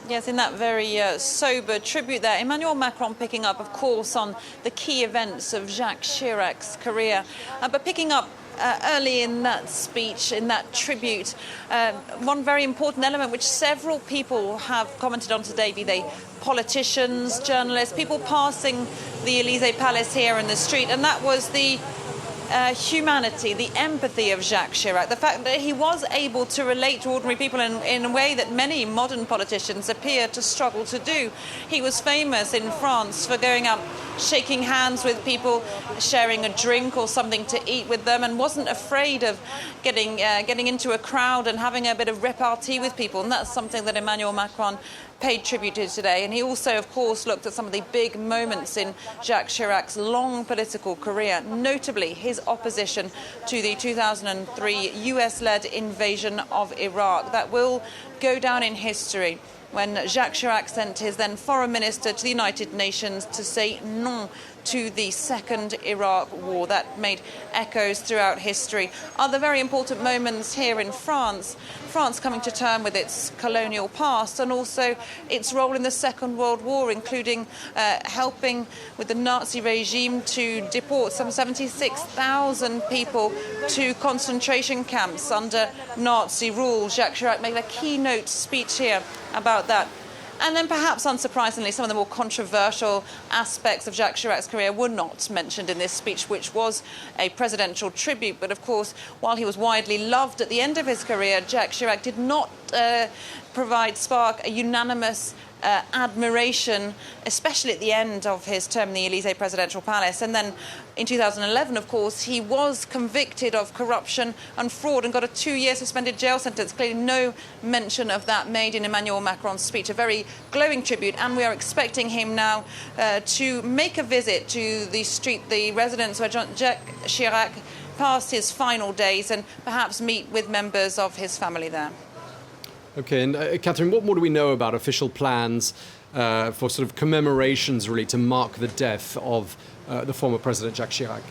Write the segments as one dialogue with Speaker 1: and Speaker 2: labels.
Speaker 1: Yes, in that very sober tribute there, Emmanuel Macron picking up, of course, on the key events of Jacques Chirac's career, but picking up early in that speech, in that tribute, one very important element which several people have commented on today, be they politicians, journalists, people passing the Elysee Palace here in the street, and that was the humanity, the empathy of Jacques Chirac, the fact that he was able to relate to ordinary people in a way that many modern politicians appear to struggle to do. He was famous in France for going up, shaking hands with people, sharing a drink or something to eat with them, and wasn't afraid of getting into a crowd and having a bit of repartee with people. And that's something that Emmanuel Macron paid tribute to today. And he also, of course, looked at some of the big moments in Jacques Chirac's long political career, notably his opposition to the 2003 US-led invasion of Iraq. That will go down in history when Jacques Chirac sent his then foreign minister to the United Nations to say non to the second Iraq war. That made echoes throughout history. Other very important moments here in France, France coming to term with its colonial past and also its role in the Second World War, including helping with the Nazi regime to deport some 76,000 people to concentration camps under Nazi rule. Jacques Chirac made a keynote speech here about that. And then perhaps unsurprisingly, some of the more controversial aspects of Jacques Chirac's career were not mentioned in this speech, which was a presidential tribute. But of course, while he was widely loved at the end of his career, Jacques Chirac did not spark a unanimous admiration, especially at the end of his term in the Elysee Presidential Palace. And then in 2011, of course, he was convicted of corruption and fraud and got a 2-year suspended jail sentence. Clearly no mention of that made in Emmanuel Macron's speech. A very glowing tribute, and we are expecting him now to make a visit to the residence where Jacques Chirac passed his final days and perhaps meet with members of his family there.
Speaker 2: OK, and Catherine, what more do we know about official plans for sort of commemorations, really, to mark the death of the former President Jacques Chirac?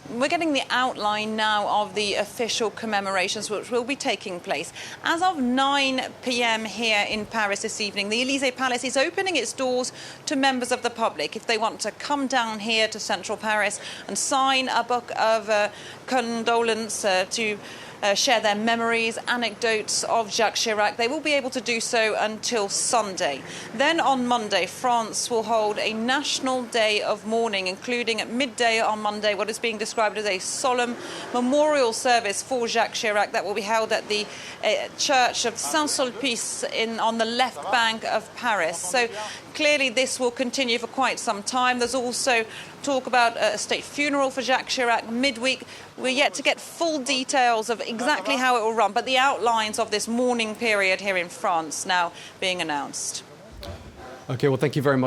Speaker 1: We're getting the outline now of the official commemorations which will be taking place. As of 9 p.m. here in Paris this evening, the Elysee Palace is opening its doors to members of the public if they want to come down here to central Paris and sign a book of condolence to share their memories, anecdotes of Jacques Chirac. They will be able to do so until Sunday. Then on Monday, France will hold a national day of mourning, including at midday on Monday what is being described as a solemn memorial service for Jacques Chirac that will be held at the church of Saint-Sulpice on the left bank of Paris. So clearly this will continue for quite some time. There's also talk about a state funeral for Jacques Chirac midweek. We're yet to get full details of exactly how it will run, but the outlines of this mourning period here in France now being announced.
Speaker 2: OK, well, thank you very much.